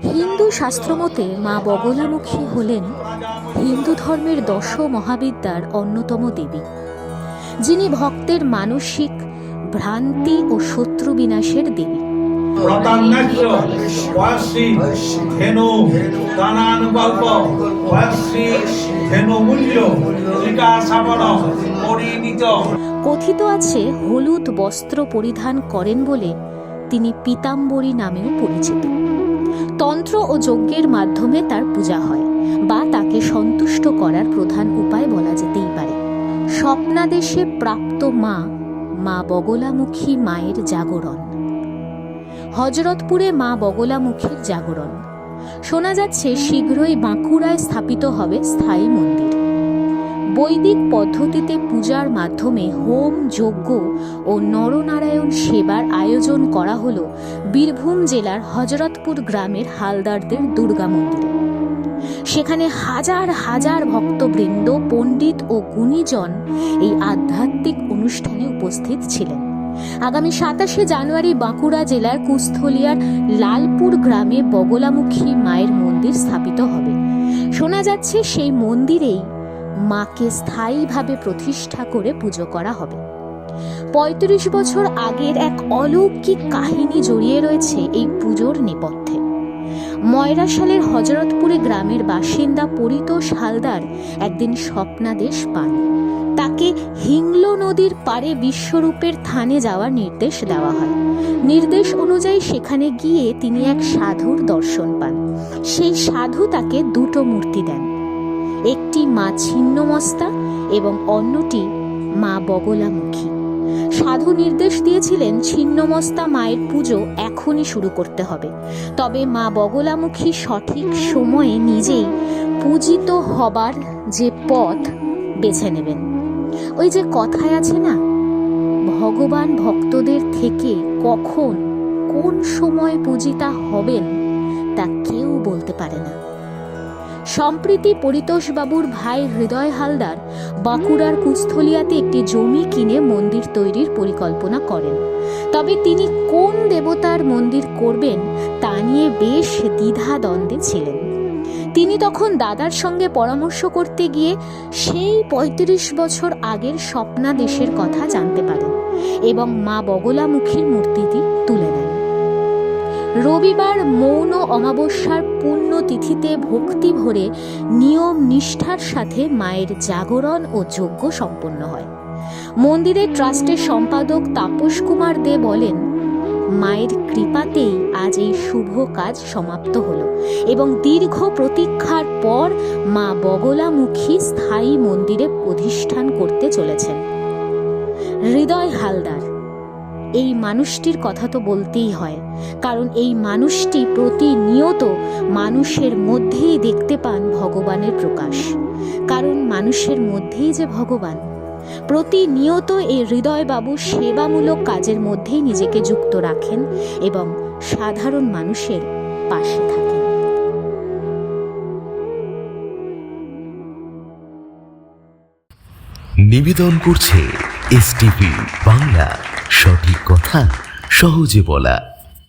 হিন্দু শাস্ত্রমতে মা বগলামুখী হলেন হিন্দু ধর্মের দশ মহাবিদ্যার অন্যতম দেবী, যিনি ভক্তের মানসিক ভ্রান্তি ও শত্রু বিনাশের দেবী। কথিত আছে হলুদ বস্ত্র পরিধান করেন বলে তিনি পীতাম্বরী নামেও পরিচিত। তন্ত্র ও যজ্ঞের মাধ্যমে তার পূজা হয় বা তাকে সন্তুষ্ট করার প্রধান উপায় বলা যেতেই পারে। স্বপ্নাদেশে প্রাপ্ত মা বগলামুখী মায়ের জাগরণ। হযরতপুরে মা বগলামুখীর জাগরণ। শোনা যাচ্ছে শীঘ্রই বাঁকুড়ায় স্থাপিত হবে স্থায়ী মন্দির। বৈদিক পদ্ধতিতে পূজার মাধ্যমে হোম, যজ্ঞ ও নরনারায়ণ সেবার আয়োজন করা হলো বীরভূম জেলার হযরতপুর গ্রামের হালদারদের দুর্গা মন্দিরে। সেখানে হাজার হাজার ভক্তবৃন্দ, পণ্ডিত ও গুণীজন এই আধ্যাত্মিক অনুষ্ঠানে উপস্থিত ছিলেন। আগামী 27শে জানুয়ারি বাঁকুড়া জেলার কুস্থলিয়ার লালপুর গ্রামে বগলামুখী মায়ের মন্দির স্থাপিত হবে। শোনা যাচ্ছে সেই মন্দিরেই মাকে স্থায়ীভাবে প্রতিষ্ঠা করে পুজো করা হবে। 35 বছর আগের এক অলৌকিক কাহিনী জড়িয়ে রয়েছে এই পুজোর নেপথ্যে। ময়রাশালের হযরতপুরে গ্রামের বাসিন্দা পরিতোষ হালদার একদিন স্বপ্নাদেশ পান। তাকে হিংলো নদীর পাড়ে বিশ্বরূপের থানে যাওয়ার নির্দেশ দেওয়া হয়। নির্দেশ অনুযায়ী সেখানে গিয়ে তিনি এক সাধুর দর্শন পান। সেই সাধু তাকে দুটো মূর্তি দেন, একটি মা ছিন্নমস্তা এবং অন্যটি মা বগলামুখী। সাধু নির্দেশ দিয়েছিলেন ছিন্নমস্তা মায়ের পুজো এখনই শুরু করতে হবে, তবে মা বগলামুখী সঠিক সময়ে নিজেই পূজিত হবার যে পথ বেছে নেবেন। ওই যে কথায় আছে না, ভগবান ভক্তদের থেকে কখন কোন সময় পূজিতা হবেন তা কেউ বলতে পারে না। সম্প্রতি পরিতোষবাবুর ভাই হৃদয় হালদার বাঁকুড়ার কুস্থলিয়াতে একটি জমি কিনে মন্দির তৈরির পরিকল্পনা করেন। তবে তিনি কোন দেবতার মন্দির করবেন তা নিয়ে বেশ দ্বিধাদ্বন্দ্বে ছিলেন। তিনি তখন দাদার সঙ্গে পরামর্শ করতে গিয়ে সেই 35 বছর আগের স্বপ্নাদেশের কথা জানতে পারেন এবং মা বগলামুখীর মূর্তিটি তুলে নেন। রবিবার মৌন অমাবস্যার পুণ্যতিথিতে ভক্তি ভরে নিয়ম নিষ্ঠার সাথে মায়ের জাগরণ ও যজ্ঞ সম্পন্ন হয়। মন্দিরের ট্রাস্টের সম্পাদক তাপস কুমার দে বলেন, মায়ের কৃপাতেই আজ এই শুভ কাজ সমাপ্ত হলো এবং দীর্ঘ প্রতীক্ষার পর মা বগলামুখী স্থায়ী মন্দিরে প্রতিষ্ঠান করতে চলেছেন। হৃদয় হালদার, এই মানুষটির কথা তো বলতেই হয়, কারণ এই মানুষটি প্রতিনিয়ত মানুষের মধ্যেই দেখতে পান ভগবানের প্রকাশ। কারণ মানুষের মধ্যেই যে ভগবান। প্রতিনিয়ত এই হৃদয়বাবু সেবামূলক কাজের মধ্যেই নিজেকে যুক্ত রাখেন এবং সাধারণ মানুষের পাশে থাকেন। নিবেদন করছে এসটিভি বাংলা, সঠিক কথা সহজে বলা।